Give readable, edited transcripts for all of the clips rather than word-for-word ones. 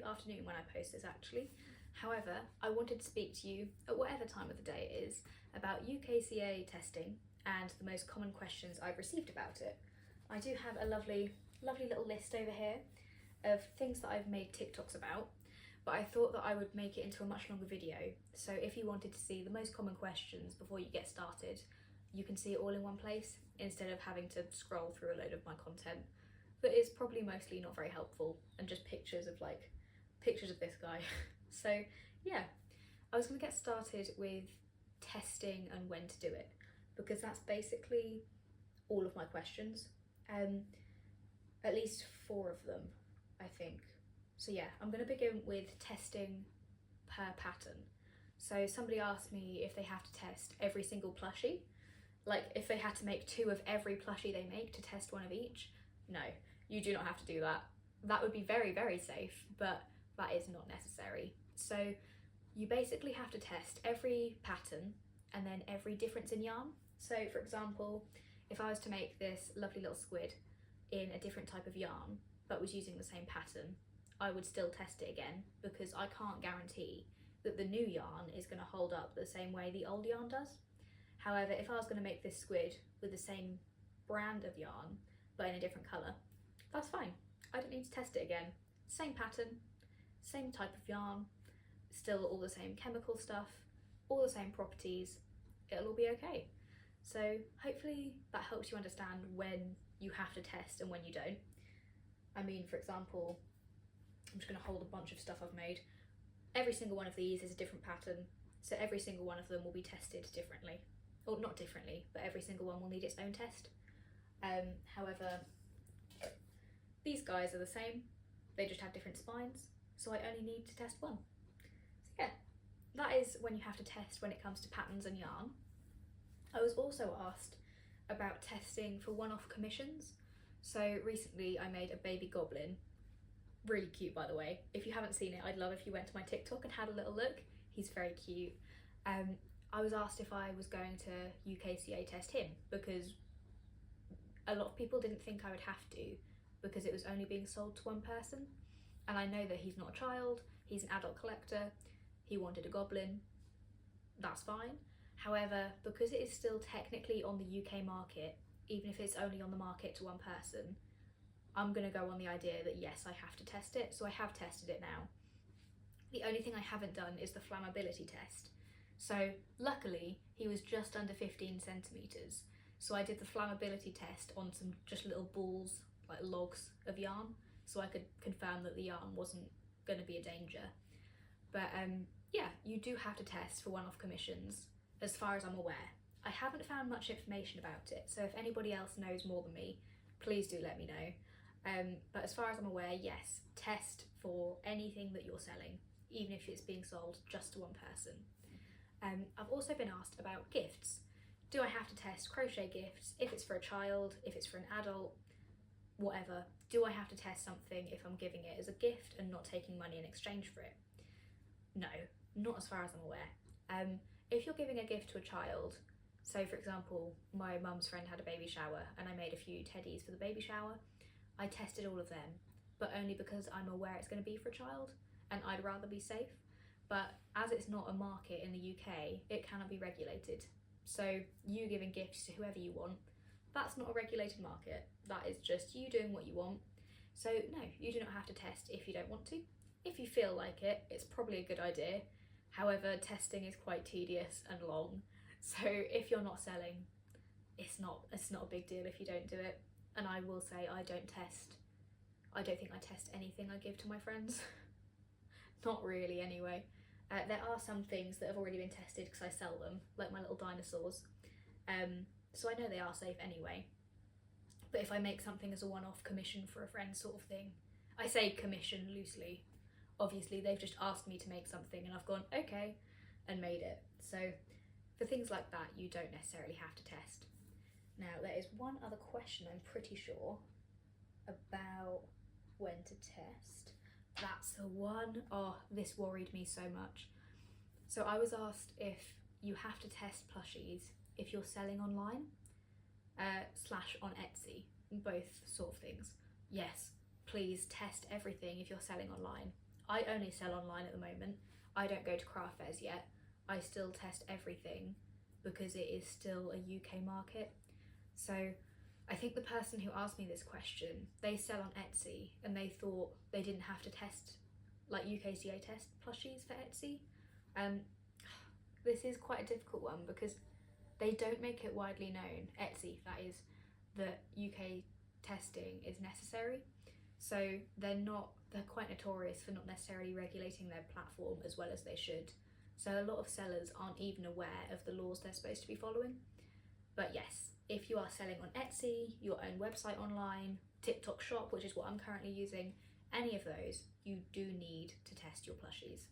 afternoon when I post this actually. However, I wanted to speak to you at whatever time of the day it is about UKCA testing and the most common questions I've received about it. I do have a lovely little list over here of things that I've made TikToks about, but I thought that I would make it into a much longer video. So if you wanted to see the most common questions before you get started, you can see it all in one place instead of having to scroll through a load of my content that is probably mostly not very helpful and just pictures of this guy. So yeah, I was going to get started with testing and when to do it, because that's basically all of my questions. At least 4 of them, I think. So yeah, I'm going to begin with testing per pattern. So somebody asked me if they have to test every single plushie, like if they had to make 2 of every plushie they make to test 1 of each. No, you do not have to do that. That would be very, very safe, but that is not necessary. So you basically have to test every pattern and then every difference in yarn. So for example, if I was to make this lovely little squid in a different type of yarn, but was using the same pattern, I would still test it again, because I can't guarantee that the new yarn is going to hold up the same way the old yarn does. However, if I was going to make this squid with the same brand of yarn, but in a different colour, that's fine. I don't need to test it again. Same pattern, same type of yarn, still all the same chemical stuff, all the same properties, it'll all be okay. So hopefully that helps you understand when you have to test and when you don't. I mean, for example, I'm just going to hold a bunch of stuff I've made. Every single one of these is a different pattern, so every single one of them will be tested differently. Or not differently, but every single one will need its own test. However, these guys are the same, they just have different spines, so I only need to test 1. So yeah, that is when you have to test when it comes to patterns and yarn. I was also asked about testing for one-off commissions. So recently I made a baby goblin, really cute by the way. If you haven't seen it, I'd love if you went to my TikTok and had a little look. He's very cute. I was asked if I was going to UKCA test him, because a lot of people didn't think I would have to, because it was only being sold to 1 person. And I know that he's not a child, he's an adult collector, he wanted a goblin, that's fine. However, because it is still technically on the UK market, even if it's only on the market to 1 person, I'm going to go on the idea that yes, I have to test it, so I have tested it now. The only thing I haven't done is the flammability test. So luckily, he was just under 15 centimetres, so I did the flammability test on some just little balls, like logs of yarn, so I could confirm that the yarn wasn't going to be a danger. But yeah, you do have to test for one-off commissions, as far as I'm aware. I haven't found much information about it, so if anybody else knows more than me, please do let me know. But as far as I'm aware, yes, test for anything that you're selling, even if it's being sold just to 1 person. I've also been asked about gifts. Do I have to test crochet gifts if it's for a child, if it's for an adult, whatever? Do I have to test something if I'm giving it as a gift and not taking money in exchange for it? No, not as far as I'm aware. If you're giving a gift to a child, so for example, my mum's friend had a baby shower and I made a few teddies for the baby shower, I tested all of them, but only because I'm aware it's going to be for a child and I'd rather be safe. But as it's not a market in the UK, it cannot be regulated. So you giving gifts to whoever you want, that's not a regulated market. That is just you doing what you want. So no, you do not have to test if you don't want to. If you feel like it, it's probably a good idea. However, testing is quite tedious and long. So if you're not selling, it's not a big deal if you don't do it. And I will say I don't think I test anything I give to my friends. Not really anyway. There are some things that have already been tested because I sell them, like my little dinosaurs. So I know they are safe anyway. But if I make something as a one-off commission for a friend sort of thing, I say commission loosely. Obviously they've just asked me to make something and I've gone, okay, and made it. So for things like that, you don't necessarily have to test. Now there is one other question I'm pretty sure about when to test. That's the one. Oh, this worried me so much. So I was asked if you have to test plushies if you're selling online, / on Etsy, both sort of things. Yes, please test everything if you're selling online. I only sell online at the moment. I don't go to craft fairs yet. I still test everything because it is still a UK market. So I think the person who asked me this question, they sell on Etsy and they thought they didn't have to test, like UKCA test plushies for Etsy. This is quite a difficult one because they don't make it widely known, Etsy that is, that UK testing is necessary. So they're quite notorious for not necessarily regulating their platform as well as they should. So a lot of sellers aren't even aware of the laws they're supposed to be following. But yes, if you are selling on Etsy, your own website online, TikTok shop, which is what I'm currently using, any of those, you do need to test your plushies.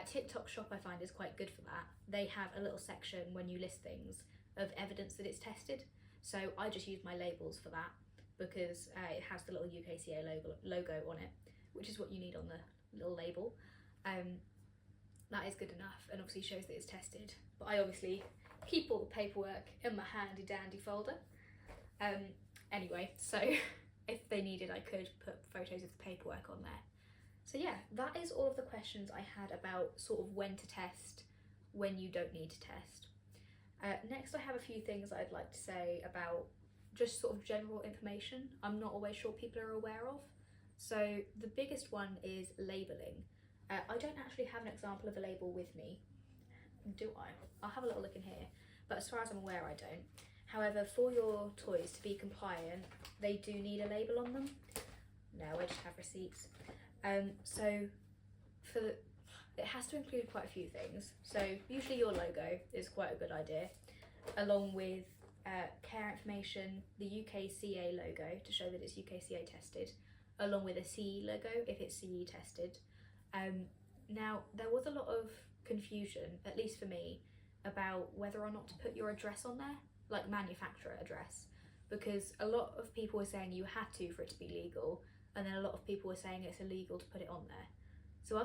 TikTok shop I find is quite good for that. They have a little section when you list things of evidence that it's tested. So I just use my labels for that because it has the little UKCA logo on it, which is what you need on the little label. That is good enough and obviously shows that it's tested. But I obviously keep all the paperwork in my handy dandy folder. Anyway, so if they needed, I could put photos of the paperwork on there. So yeah, that is all of the questions I had about sort of when to test, when you don't need to test. Next I have a few things I'd like to say about just sort of general information I'm not always sure people are aware of. So the biggest one is labelling. I don't actually have an example of a label with me, do I? I'll have a little look in here, but as far as I'm aware I don't. However, for your toys to be compliant, they do need a label on them. No, I just have receipts. So it has to include quite a few things. So usually your logo is quite a good idea, along with care information, the UKCA logo to show that it's UKCA tested, along with a CE logo if it's CE tested. Now, there was a lot of confusion, at least for me, about whether or not to put your address on there, like manufacturer address, because a lot of people were saying you had to for it to be legal, and then a lot of people were saying it's illegal to put it on there. So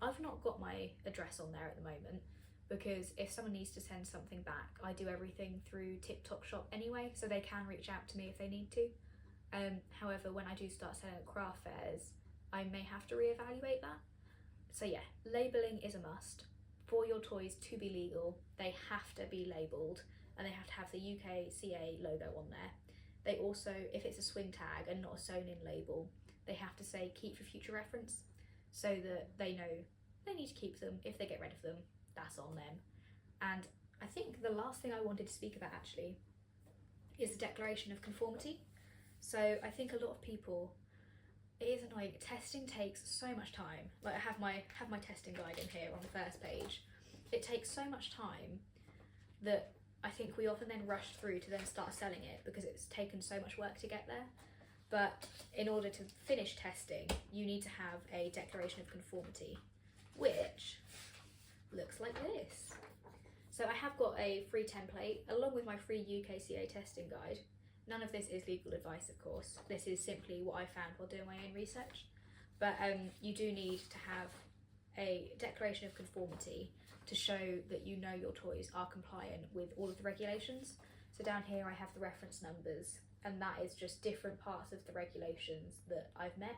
I've not got my address on there at the moment, because if someone needs to send something back, I do everything through TikTok shop anyway, so they can reach out to me if they need to. However, when I do start selling at craft fairs, I may have to reevaluate that. So yeah, labelling is a must. For your toys to be legal, they have to be labelled and they have to have the UKCA logo on there. They also, if it's a swing tag and not a sewn in label, they have to say keep for future reference so that they know they need to keep them. If they get rid of them, that's on them. And I think the last thing I wanted to speak about actually is the declaration of conformity. So I think a lot of people, it is annoying. Testing takes so much time. Like I have my testing guide in here on the first page. It takes so much time that I think we often then rush through to then start selling it because it's taken so much work to get there. But in order to finish testing, you need to have a declaration of conformity, which looks like this. So I have got a free template along with my free UKCA testing guide. None of this is legal advice, of course. This is simply what I found while doing my own research. But you do need to have a declaration of conformity to show that you know your toys are compliant with all of the regulations. So down here I have the reference numbers, and that is just different parts of the regulations that I've met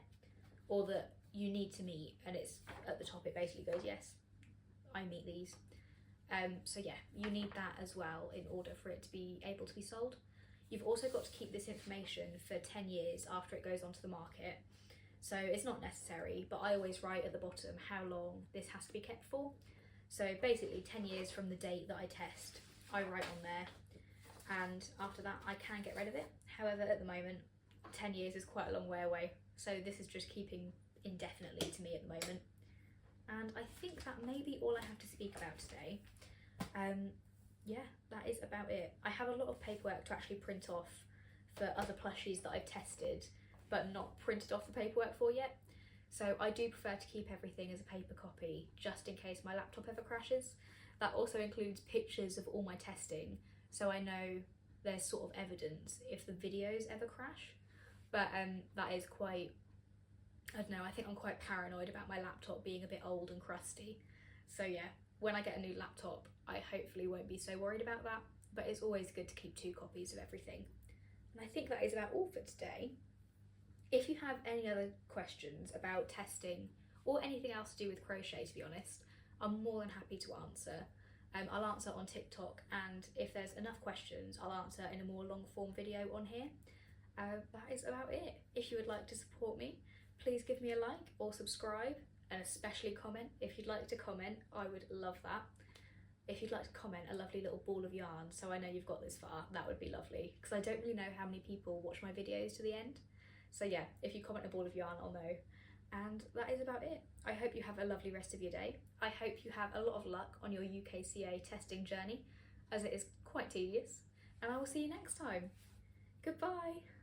or that you need to meet, and it's at the top it basically goes, yes, I meet these. So yeah, you need that as well in order for it to be able to be sold. You've also got to keep this information for 10 years after it goes onto the market. So it's not necessary, but I always write at the bottom how long this has to be kept for. So basically 10 years from the date that I test, I write on there, and after that I can get rid of it. However, at the moment, 10 years is quite a long way away, so this is just keeping indefinitely to me at the moment. And I think that may be all I have to speak about today. Yeah, that is about it. I have a lot of paperwork to actually print off for other plushies that I've tested but not printed off the paperwork for yet. So I do prefer to keep everything as a paper copy just in case my laptop ever crashes. That also includes pictures of all my testing, so I know there's sort of evidence if the videos ever crash. But that is quite, I don't know, I think I'm quite paranoid about my laptop being a bit old and crusty. So yeah, when I get a new laptop, I hopefully won't be so worried about that, but it's always good to keep 2 copies of everything. And I think that is about all for today. If you have any other questions about testing or anything else to do with crochet, to be honest, I'm more than happy to answer. I'll answer on TikTok, and if there's enough questions, I'll answer in a more long form video on here. That is about it. If you would like to support me, please give me a like or subscribe, and especially comment. If you'd like to comment, I would love that. If you'd like to comment a lovely little ball of yarn so I know you've got this far, that would be lovely, because I don't really know how many people watch my videos to the end. So yeah, if you comment a ball of yarn, I'll know. And that is about it. I hope you have a lovely rest of your day. I hope you have a lot of luck on your UKCA testing journey, as it is quite tedious, and I will see you next time. Goodbye.